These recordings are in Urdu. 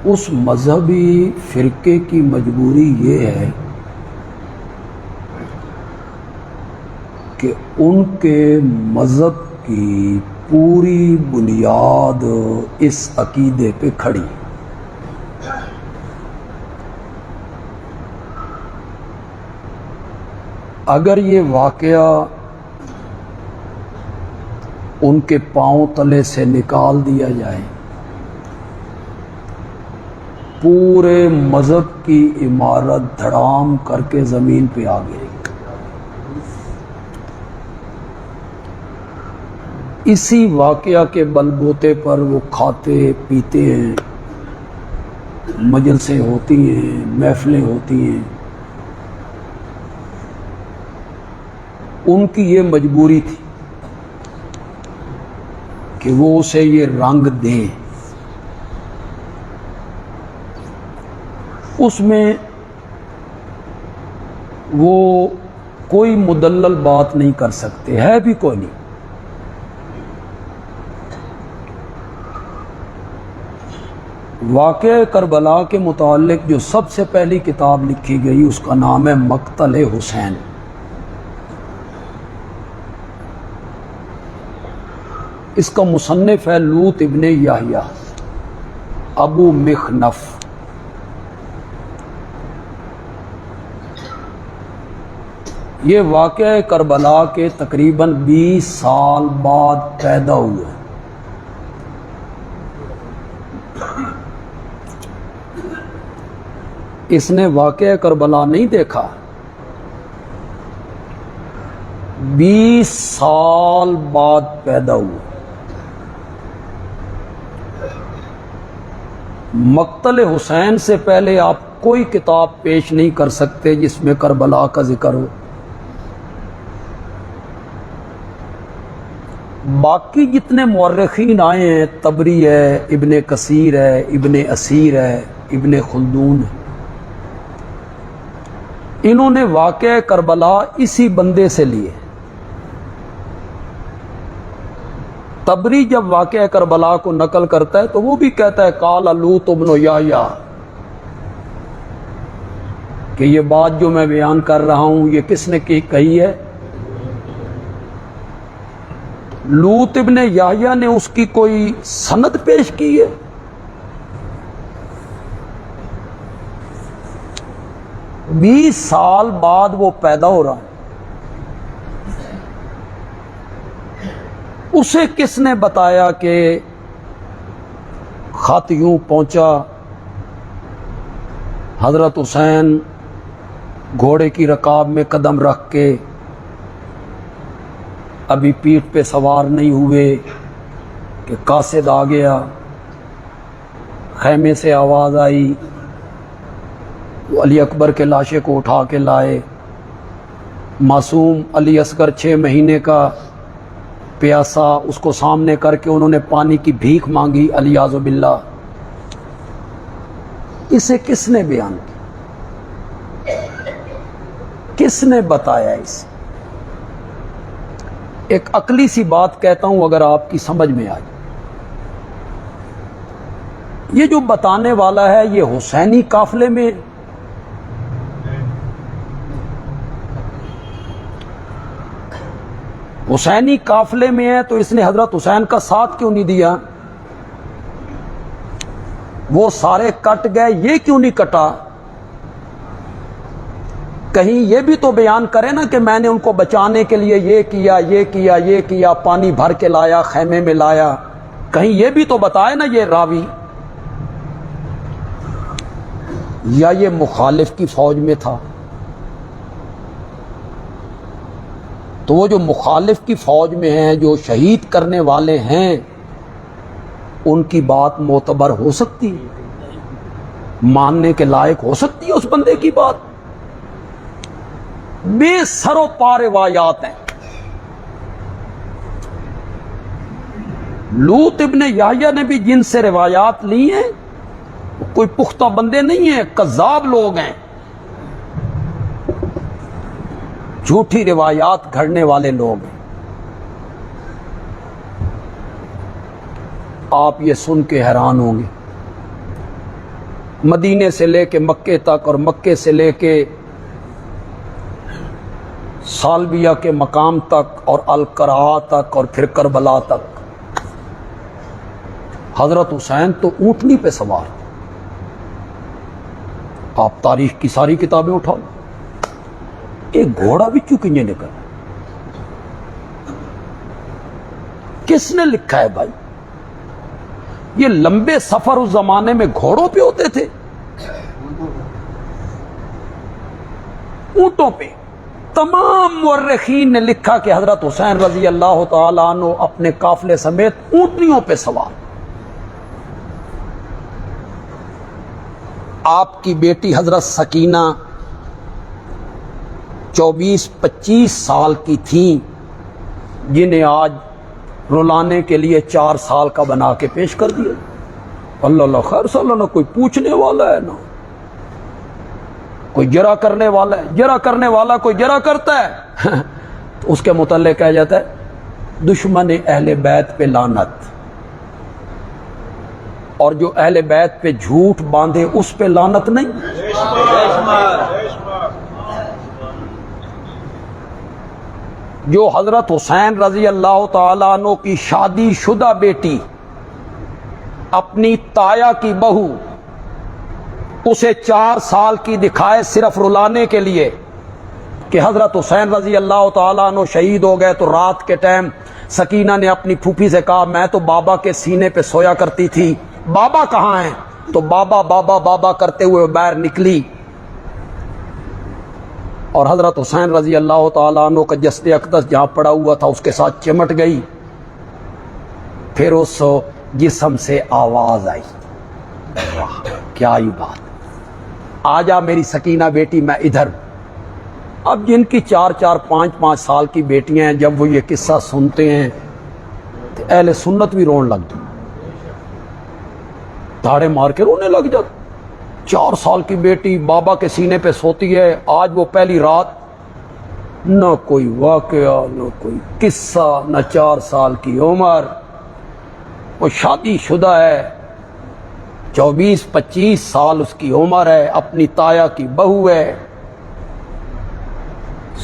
اس مذہبی فرقے کی مجبوری یہ ہے کہ ان کے مذہب کی پوری بنیاد اس عقیدے پہ کھڑی۔ اگر یہ واقعہ ان کے پاؤں تلے سے نکال دیا جائے، پورے مذہب کی عمارت دھڑام کر کے زمین پہ آ گئی۔ اسی واقعہ کے بل بوتے پر وہ کھاتے پیتے ہیں، مجلسیں ہوتی ہیں، محفلیں ہوتی ہیں۔ ان کی یہ مجبوری تھی کہ وہ اسے یہ رنگ دیں۔ اس میں وہ کوئی مدلل بات نہیں کر سکتے، ہے بھی کوئی نہیں۔ واقعہ کربلا کے متعلق جو سب سے پہلی کتاب لکھی گئی اس کا نام ہے مقتل حسین۔ اس کا مصنف ہے لوط ابن یحییٰ ابو مخنف۔ یہ واقعہ کربلا کے تقریباً 20 سال بعد پیدا ہوا۔ اس نے واقعہ کربلا نہیں دیکھا، 20 سال بعد پیدا ہوا۔ مقتل حسین سے پہلے آپ کوئی کتاب پیش نہیں کر سکتے جس میں کربلا کا ذکر ہو۔ باقی جتنے مورخین آئے ہیں، طبری ہے، ابن کثیر ہے، ابن اسیر ہے، ابن خلدون ہے، انہوں نے واقعہ کربلا اسی بندے سے لیے۔ طبری جب واقعہ کربلا کو نقل کرتا ہے تو وہ بھی کہتا ہے قال لوط ابن یحییٰ، کہ یہ بات جو میں بیان کر رہا ہوں یہ کس نے کہی ہے؟ لوط ابن یحییٰ نے اس کی کوئی سند پیش کی ہے؟ بیس سال بعد وہ پیدا ہو رہا ہے، اسے کس نے بتایا کہ خط یوں پہنچا، حضرت حسین گھوڑے کی رکاب میں قدم رکھ کے ابھی پیٹھ پہ سوار نہیں ہوئے کہ قاصد آ گیا، خیمے سے آواز آئی، وہ علی اکبر کے لاشے کو اٹھا کے لائے، معصوم علی اصغر 6 مہینے کا پیاسا، اس کو سامنے کر کے انہوں نے پانی کی بھیک مانگی، علی اعوذ باللہ۔ اسے کس نے بیان کیا؟ کس نے بتایا اسے؟ ایک عقلی سی بات کہتا ہوں اگر آپ کی سمجھ میں آئے، یہ جو بتانے والا ہے یہ حسینی قافلے میں، حسینی قافلے میں ہے تو اس نے حضرت حسین کا ساتھ کیوں نہیں دیا؟ وہ سارے کٹ گئے، یہ کیوں نہیں کٹا؟ کہیں یہ بھی تو بیان کرے نا کہ میں نے ان کو بچانے کے لیے یہ کیا، یہ کیا، یہ کیا، پانی بھر کے لایا، خیمے میں لایا، کہیں یہ بھی تو بتائے نا یہ راوی۔ یا یہ مخالف کی فوج میں تھا؟ تو وہ جو مخالف کی فوج میں ہیں، جو شہید کرنے والے ہیں، ان کی بات معتبر ہو سکتی ہے، ماننے کے لائق ہو سکتی ہے اس بندے کی بات؟ بے سر و پا روایات ہیں۔ لوط ابن یحییٰ نے بھی جن سے روایات لی ہیں کوئی پختہ بندے نہیں ہیں، کذاب لوگ ہیں، جھوٹی روایات گھڑنے والے لوگ ہیں۔ آپ یہ سن کے حیران ہوں گے مدینے سے لے کے مکے تک اور مکے سے لے کے سالبیہ کے مقام تک اور القراء تک اور پھر کربلا تک حضرت حسین تو اونٹنی پہ سوار. آپ تاریخ کی ساری کتابیں اٹھاؤ, ایک گھوڑا بھی چونکہ یہ نکل. کس نے لکھا ہے بھائی؟ یہ لمبے سفر اس زمانے میں گھوڑوں پہ ہوتے تھے, اونٹوں پہ. تمام مورخین نے لکھا کہ حضرت حسین رضی اللہ تعالیٰ عنہ اپنے قافلے سمیت اونٹنیوں پہ سوار. آپ کی بیٹی حضرت سکینہ 24-25 سال کی تھیں, جنہیں آج رلانے کے لیے 4 سال کا بنا کے پیش کر دیا. اللہ اللہ خیر صلی اللہ, نہ کوئی پوچھنے والا ہے نہ کوئی جرا کرنے والا ہے. جرا کرنے والا کوئی جرا کرتا ہے تو اس کے متعلق کہا جاتا ہے دشمن اہل بیت پہ لعنت, اور جو اہل بیت پہ جھوٹ باندھے اس پہ لعنت نہیں. جو حضرت حسین رضی اللہ تعالیٰ عنہ کی شادی شدہ بیٹی اپنی تایا کی بہو اسے 4 سال کی دکھائے صرف رلانے کے لیے کہ حضرت حسین رضی اللہ تعالیٰ عنہ شہید ہو گئے, تو رات کے ٹائم سکینہ نے اپنی پھوپھی سے کہا میں تو بابا کے سینے پہ سویا کرتی تھی, بابا کہاں ہیں؟ تو بابا بابا بابا کرتے ہوئے باہر نکلی اور حضرت حسین رضی اللہ تعالیٰ عنہ کا جسد اقدس جہاں پڑا ہوا تھا اس کے ساتھ چمٹ گئی. پھر اس جسم سے آواز آئی, واہ کیا ہی بات, آ جا میری سکینہ بیٹی میں ادھر. اب جن کی 4-4 5-5 سال کی بیٹیاں ہیں, جب وہ یہ قصہ سنتے ہیں تو اہل سنت بھی رون لگ جاتے, دھاڑے مار کے رونے لگ جاتے. 4 سال کی بیٹی بابا کے سینے پہ سوتی ہے. آج وہ پہلی رات, نہ کوئی واقعہ نہ کوئی قصہ, نہ 4 سال کی عمر, وہ شادی شدہ ہے, 24-25 سال اس کی عمر ہے, اپنی تایا کی بہو ہے,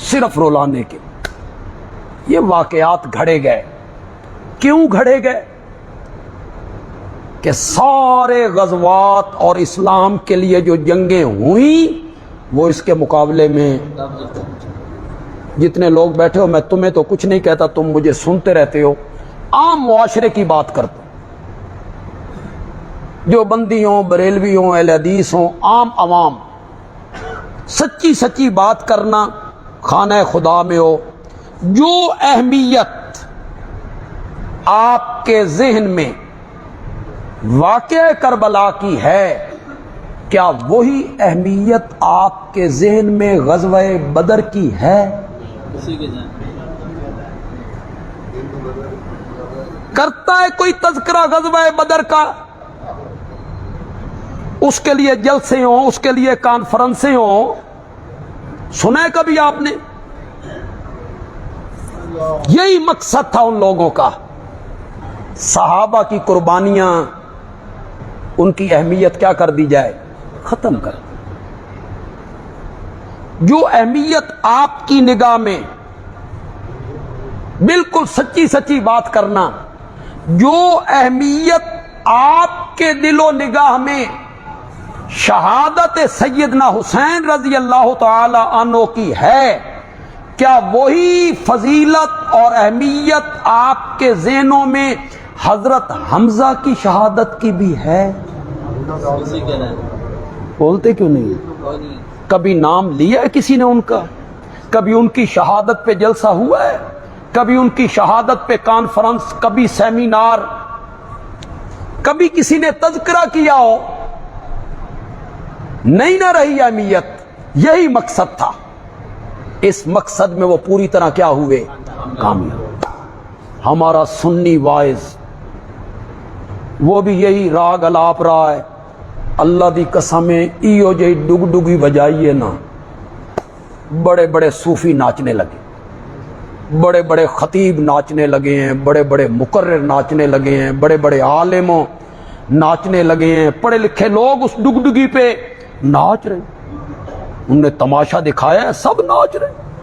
صرف رلانے کے. یہ واقعات گھڑے گئے. کیوں گھڑے گئے؟ کہ سارے غزوات اور اسلام کے لیے جو جنگیں ہوئیں وہ اس کے مقابلے میں, جتنے لوگ بیٹھے ہو میں تمہیں تو کچھ نہیں کہتا, تم مجھے سنتے رہتے ہو, عام معاشرے کی بات کرتا ہوں, جو بندی ہوں, بریلوی ہوں, اہل حدیث ہوں, عام عوام, سچی سچی بات کرنا خانہ خدا میں ہو. جو اہمیت آپ کے ذہن میں واقعہ کربلا کی ہے, کیا وہی اہمیت آپ کے ذہن میں غزوہ بدر کی ہے؟ کرتا ہے کوئی تذکرہ غزوہ بدر کا؟ اس کے لیے جلسے ہوں, اس کے لیے کانفرنسیں ہوں, سنا ہے کبھی آپ نے؟ یہی مقصد تھا ان لوگوں کا. صحابہ کی قربانیاں, ان کی اہمیت کیا کر دی جائے؟ ختم کر. جو اہمیت آپ کی نگاہ میں بالکل سچی سچی بات کرنا, جو اہمیت آپ کے دل و نگاہ میں شہادت سیدنا حسین رضی اللہ تعالی عنہ کی ہے, کیا وہی فضیلت اور اہمیت آپ کے ذہنوں میں حضرت حمزہ کی شہادت کی بھی ہے؟ بولتے کیوں نہیں؟ کبھی نام لیا ہے کسی نے ان کا؟ کبھی ان کی شہادت پہ جلسہ ہوا ہے؟ کبھی ان کی شہادت پہ کانفرنس, کبھی سیمینار, کبھی کسی نے تذکرہ کیا ہو؟ نہیں نہ رہی اہمیت. یہی مقصد تھا. اس مقصد میں وہ پوری طرح کیا ہوئے؟ کامیاب. ہمارا سنی وائز وہ بھی یہی راگ الاپ رہا ہے. اللہ دی قسمیں ایو جی ڈگ ڈگی بجائیے نا, بڑے بڑے صوفی ناچنے لگے, بڑے بڑے خطیب ناچنے لگے ہیں, بڑے بڑے مقرر ناچنے لگے ہیں, بڑے بڑے عالموں ناچنے لگے ہیں، پڑھے لکھے لوگ اس ڈگڈگی پہ ناچ رہے ہیں، انہوں نے تماشا دکھایا ہے، سب ناچ رہے ہیں۔